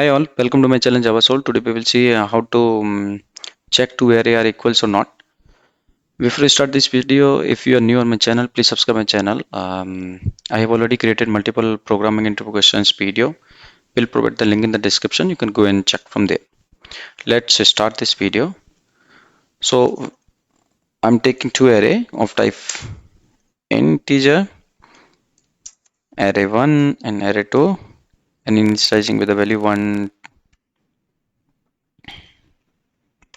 Hi all, welcome to my challenge Java Soul. Today we will see how to check two array are equals or not. Before we start this video, if you are new on my channel, please subscribe my channel. I have already created multiple programming interview questions video. We'll provide the link in the description. You can go and check from there. Let's start this video. So I'm taking two array of type integer, array1 and array2, and initializing with the value 1,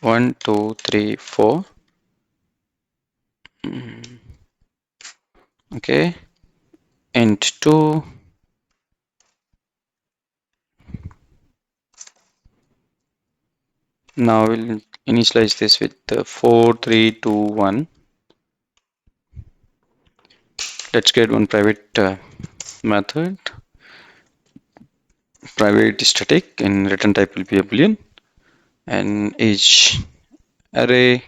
1, 2, 3, 4. Okay, int 2. Now we'll initialize this with 4, 3, 2, 1. Let's create one private method. Private static and return type will be a boolean, and each array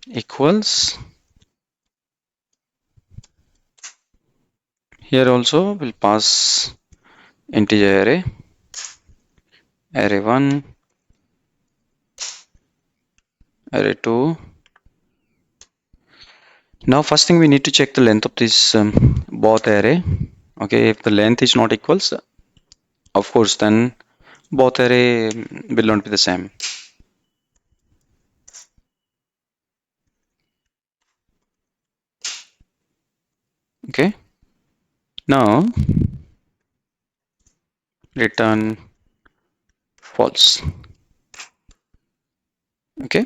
equals. Here also we'll pass integer array, array1, array2. Now first thing we need to check the length of this both array. Okay, if the length is not equals, of course then both array will not be the same. Okay, now return false. Okay,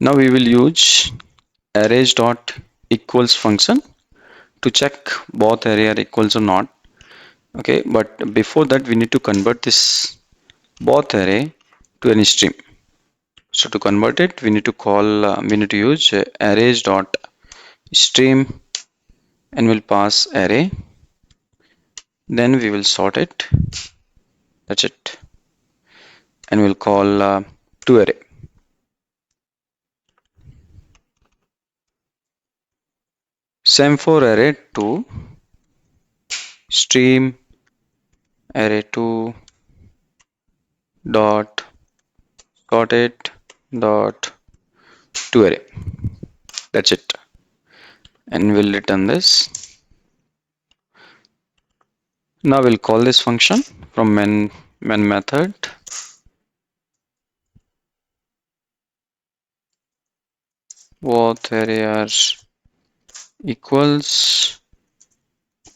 now we will use arrays.equals function to check both array are equals or not. Okay, but before that we need to convert this both array to any stream. So to convert it, we need to call we need to use arrays.stream and we'll pass array. Then we will sort it. That's it, and we'll call to array. Same for array2, stream array2 dot sort it dot to array. That's it, and we'll return this. Now we'll call this function from main method. Both array are equals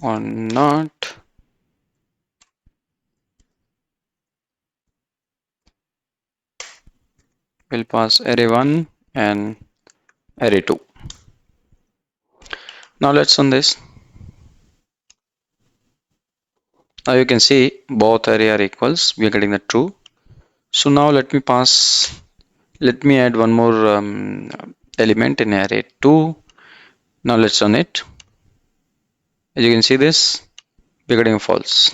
or not. We'll pass array1 and array2. Now let's run this. Now you can see both array are equals. We are getting the true. So now let me add one more element in array2. Now let's run it. As you can see this, we're getting false.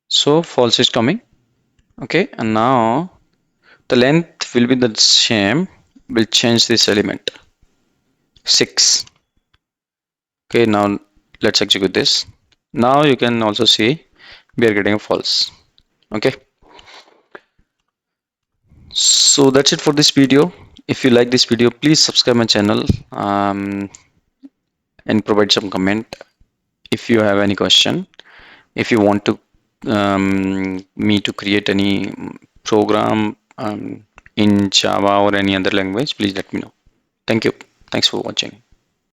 So false is coming. Okay, and now the length will be the same. We'll change this element 6. Okay, now let's execute this. Now you can also see we are getting false. Okay, so that's it for this video. If you like this video, please subscribe my channel and provide some comment. If you have any question, if you want to me to create any program in Java or any other language, please let me know. Thank you. Thanks for watching.